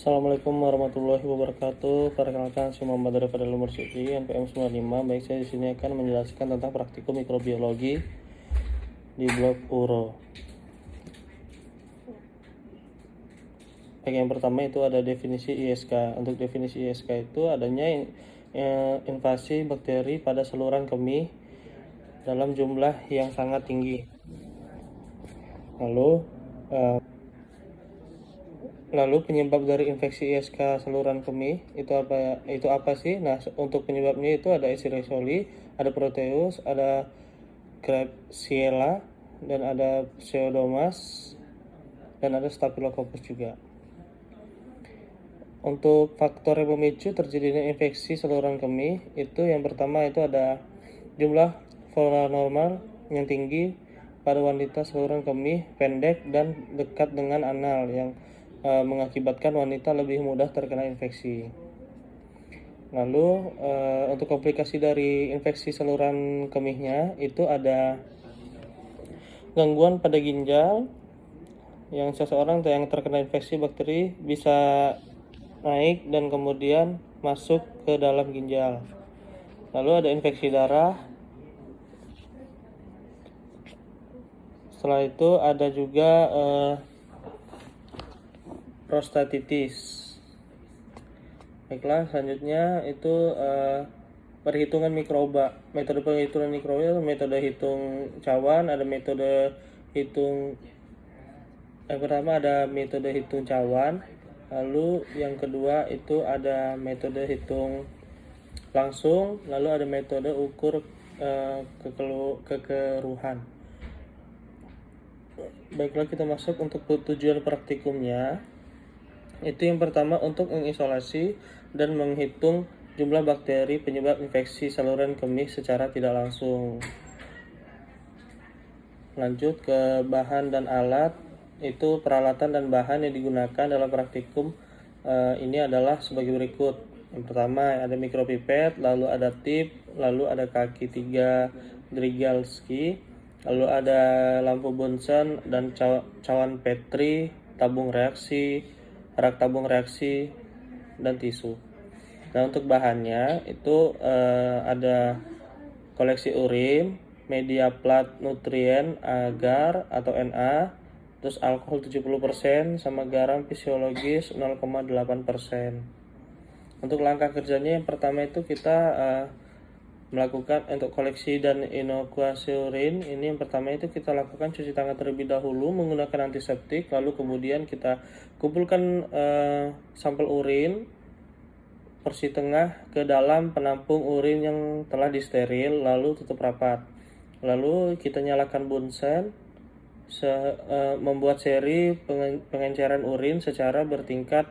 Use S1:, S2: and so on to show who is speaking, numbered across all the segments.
S1: Assalamualaikum warahmatullahi wabarakatuh. Perkenalkan, saya Muhammad Arif Fadil Mursyidi, NPM 95. Baik, saya di sini akan menjelaskan tentang praktikum mikrobiologi di blog URO. Baik, yang pertama itu ada definisi ISK. Untuk definisi ISK itu adanya invasi bakteri pada saluran kemih dalam jumlah yang sangat tinggi. Lalu penyebab dari infeksi ISK saluran kemih itu apa sih? Nah, untuk penyebabnya itu ada Escherichia coli, ada Proteus, ada Klebsiella, dan ada Pseudomonas, dan ada Staphylococcus juga. Untuk faktor yang memicu terjadinya infeksi saluran kemih itu yang pertama itu ada jumlah flora normal yang tinggi pada wanita saluran kemih pendek dan dekat dengan anal yang mengakibatkan wanita lebih mudah terkena infeksi. Lalu untuk komplikasi dari infeksi saluran kemihnya itu ada gangguan pada ginjal, yang seseorang yang terkena infeksi bakteri bisa naik dan kemudian masuk ke dalam ginjal. Lalu ada infeksi darah. Setelah itu ada juga prostatitis. Baiklah, selanjutnya itu perhitungan mikroba. Metode perhitungan mikroba, metode hitung cawan, ada metode hitung yang pertama ada metode hitung cawan, lalu yang kedua itu ada metode hitung langsung, lalu ada metode ukur kekeruhan. Baiklah, kita masuk untuk tujuan praktikumnya. Itu yang pertama untuk mengisolasi dan menghitung jumlah bakteri penyebab infeksi saluran kemih secara tidak langsung. Lanjut ke bahan dan alat. Itu peralatan dan bahan yang digunakan dalam praktikum ini adalah sebagai berikut. Yang pertama ada mikropipet, lalu ada tip, lalu ada kaki 3 Drygalski, lalu ada lampu Bunsen dan cawan Petri, tabung reaksi, rak tabung reaksi, dan tisu. Nah, untuk bahannya itu ada koleksi urin, media plat nutrien agar atau Na, terus alkohol 70% sama garam fisiologis 0,8%. Untuk langkah kerjanya yang pertama itu kita melakukan untuk koleksi dan inokuasi urin. Ini yang pertama itu kita lakukan cuci tangan terlebih dahulu menggunakan antiseptik, lalu kemudian kita kumpulkan sampel urin porsi tengah ke dalam penampung urin yang telah disteril, lalu tutup rapat. Lalu kita nyalakan Bunsen, membuat seri pengenceran urin secara bertingkat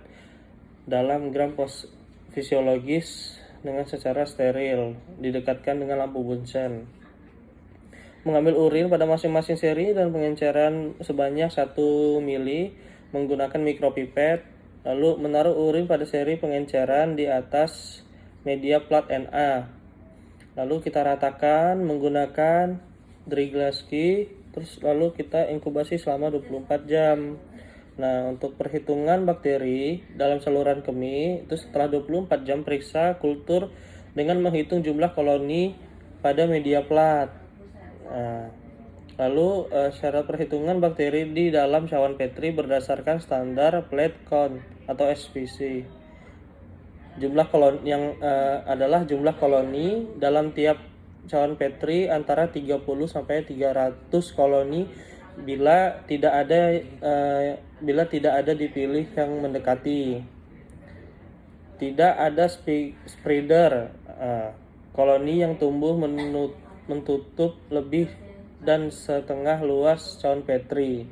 S1: dalam gram fisiologis dengan secara steril, didekatkan dengan lampu Bunsen. Mengambil urin pada masing-masing seri dan pengenceran sebanyak 1 mili menggunakan mikropipet, lalu menaruh urin pada seri pengenceran di atas media plat Na. Lalu kita ratakan menggunakan Drygalski, terus lalu kita inkubasi selama 24 jam. Nah, untuk perhitungan bakteri dalam saluran kemih itu setelah 24 jam periksa kultur dengan menghitung jumlah koloni pada media plat. Nah, lalu syarat perhitungan bakteri di dalam cawan Petri berdasarkan standar plate count atau SPC. Jumlah koloni yang adalah jumlah koloni dalam tiap cawan Petri antara 30 sampai 300 koloni bila tidak ada dipilih yang mendekati. Tidak ada spreader, koloni yang tumbuh menutup lebih dan setengah luas cawan Petri.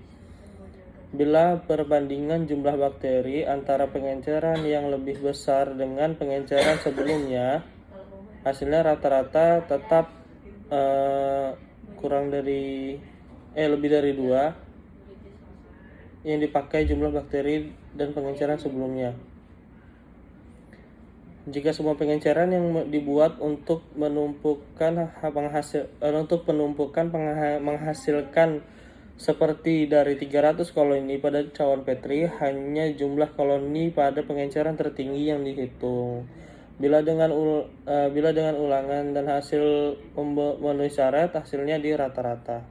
S1: Bila perbandingan jumlah bakteri antara pengenceran yang lebih besar dengan pengenceran sebelumnya, hasilnya rata-rata tetap lebih dari 2 yang dipakai jumlah bakteri dan pengenceran sebelumnya. Jika semua pengenceran yang dibuat untuk menghasilkan Seperti dari 300 koloni pada cawan Petri, hanya jumlah koloni pada pengenceran tertinggi yang dihitung. Bila dengan ulangan dan hasil memenuhi syarat, hasilnya di rata-rata.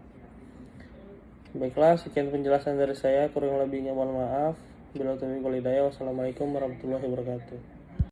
S1: Baiklah, sekian penjelasan dari saya. Kurang lebihnya mohon maaf. Bila taufiq wal hidayah. Wassalamualaikum warahmatullahi wabarakatuh.